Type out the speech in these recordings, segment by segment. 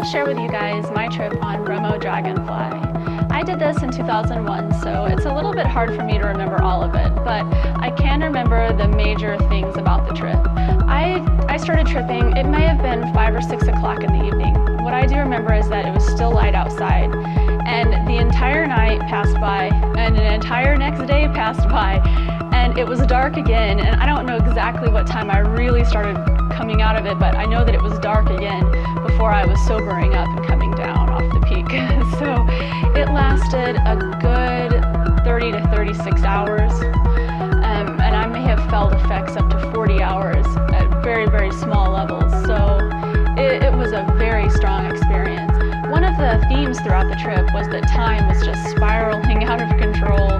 to share with you guys my trip on Bromo Dragonfly. I did this in 2001, so it's a little bit hard for me to remember all of it, but I can remember the major things about the trip. I started tripping, it may have been 5 or 6 o'clock in the evening. What I do remember is that it was still light outside, and the entire night passed by, and an entire next day passed by, and it was dark again, and I don't know exactly what time I really started coming out of it, but I know that it was dark again before I was sobering up and coming down off the peak. So it lasted a good 30 to 36 hours, and I may have felt effects up to 40 hours at very, very small levels. So it was a very strong experience. One of the themes throughout the trip was that time was just spiraling out of control,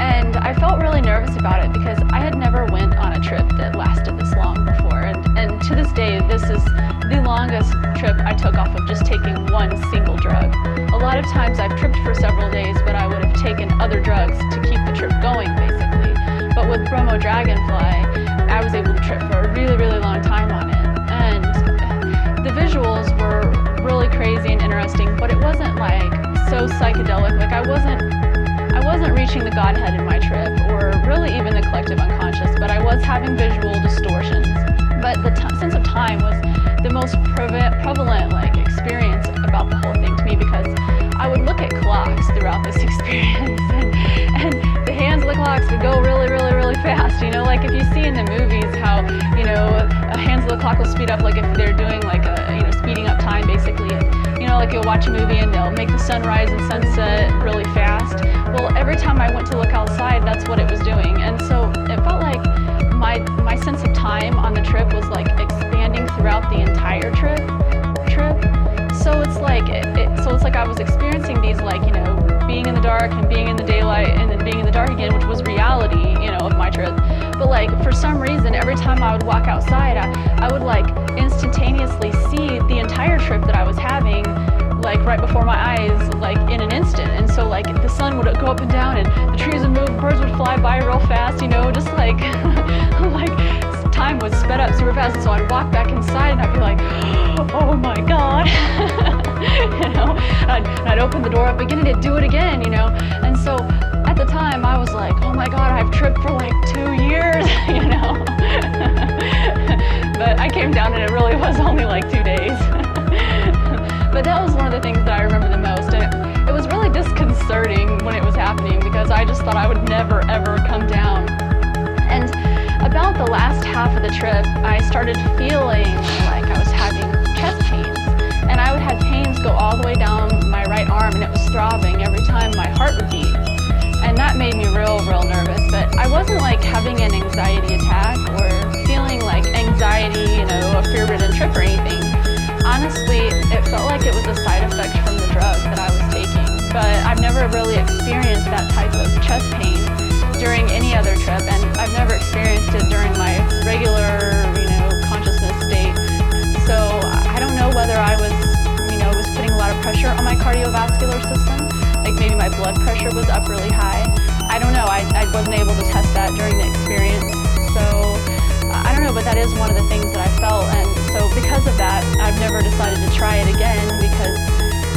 and I felt really nervous about it because I had never went on a trip that lasted this long before, and to this day this is the longest trip I took off of just taking one single drug. A lot of times I've tripped for several days, but I would have taken other drugs to keep the trip going basically. But with Bromo Dragonfly, I was able to trip for a really, really long time on it, and the visuals were really crazy and interesting, but it wasn't like so psychedelic. Like I wasn't reaching the Godhead in my trip, or really even the collective unconscious, but I was having visual distortions. But the sense of time was the most prevalent like experience about the whole thing to me, because I would look at clocks throughout this experience, and the hands of the clocks would go really, really, really fast. You know, like if you see in the movies how, you know, hands of the clock will speed up, like if they're doing like a, you know, speeding up time basically. You know, like you'll watch a movie and they'll make the sunrise and sunset really fast. Well, every time I went to look outside, that's what it was doing. And so it felt like my sense of time on the trip was like expanding throughout the entire trip. So it's like I was experiencing these, like, you know, being in the dark and being in the daylight and then being in the dark again, which was reality, you know, of my trip. But like for some reason, every time I would walk outside, I would like instantaneously see the entire trip that I was having, like right before my eyes, like in an instant. And so like the sun would go up and down and the trees would move, birds would fly by real fast, you know, just like like time was sped up super fast. And so I'd walk back inside and I'd be like, oh my God. You know, and I'd open the door up again and it'd do it again, you know. And so at the time I was like, oh my God, I've tripped for like 2 years, you know. But I came down and it really was only like 2 days. But that was one of the things that I remember the most, and it was really disconcerting when it was happening because I just thought I would never ever come down. And about the last half of the trip, I started feeling like I was having chest pains, and I would have pains go all the way down my right arm, and it was throbbing every time my heart would beat. And that made me real nervous, but I wasn't like having an anxiety attack or feeling like anxiety, you know, a fear-ridden trip or anything. Honestly, it felt like it was a side effect from the drug that I was taking, but I've never really experienced that type of chest pain during any other trip, and I've never experienced it during my regular, you know, consciousness state. So I don't know whether I was, you know, was putting a lot of pressure on my cardiovascular system. Like maybe my blood pressure was up really high. I don't know, I wasn't able to test that during the experience. So I don't know, but that is one of the things that I felt, and so because of that, I've never decided to try it again because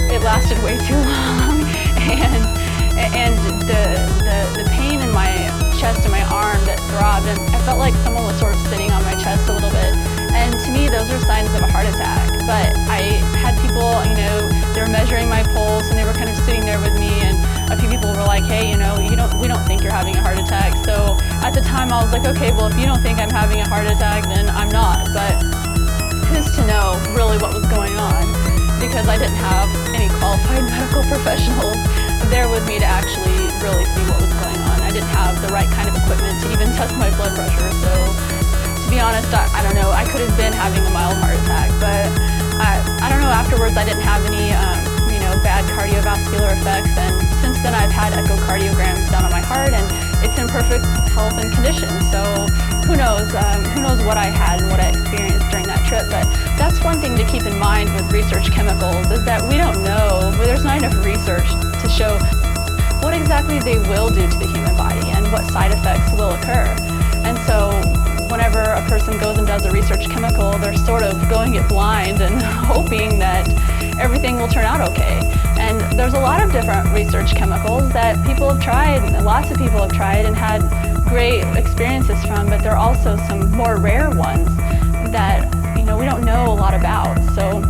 it lasted way too long, and the pain in my chest and my arm that throbbed, and I felt like someone was sort of sitting on my chest a little bit, and to me those are signs of a heart attack. But I had people, you know, they were measuring my pulse and they were kind of sitting there with me, and a few people were like, hey, you know, we don't think you're having a heart attack. So at the time I was like, okay, well if you don't think I'm having a heart attack, then I'm not. But who's to know really what was going on, because I didn't have any qualified medical professionals there with me to actually really see what was going on. I didn't have the right kind of equipment to even test my blood pressure. So to be honest, I don't know, I could have been having a mild heart attack, but I don't know, afterwards I didn't have any you know, bad cardiovascular effects, and since then I've had echocardiograms done on my heart and it's in perfect health and condition. So who knows what I had and what I experienced during that trip. But that's one thing to keep in mind with research chemicals, is that we don't know, there's not enough research to show what exactly they will do to the human body and what side effects will occur. And so whenever a person goes and does a research chemical, they're sort of going it blind and hoping that everything will turn out okay. And there's a lot of different research chemicals that people have tried, lots of people have tried and had great experiences from, but there are also some more rare ones that we don't know a lot about. So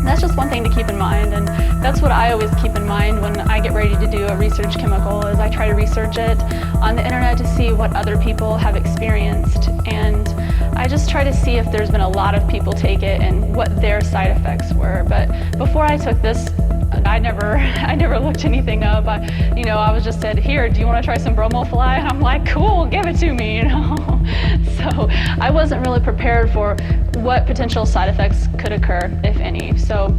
that's just one thing to keep in mind, and that's what I always keep in mind when I get ready to do a research chemical, is I try to research it on the internet to see what other people have experienced, and I just try to see if there's been a lot of people take it and what their side effects were. But before I took this, I never looked anything up. I was just said, here, do you want to try some Bromo fly? And I'm like, cool, give it to me, So I wasn't really prepared for what potential side effects could occur, if any. So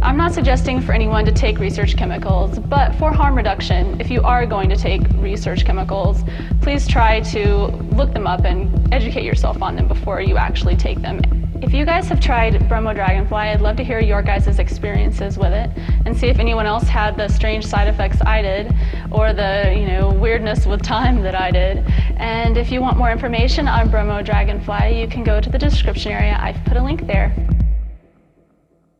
I'm not suggesting for anyone to take research chemicals, but for harm reduction, if you are going to take research chemicals, please try to look them up and educate yourself on them before you actually take them. If you guys have tried Bromo Dragonfly, I'd love to hear your guys' experiences with it and see if anyone else had the strange side effects I did or the weirdness with time that I did. And if you want more information on Bromo Dragonfly, you can go to the description area. I've put a link there.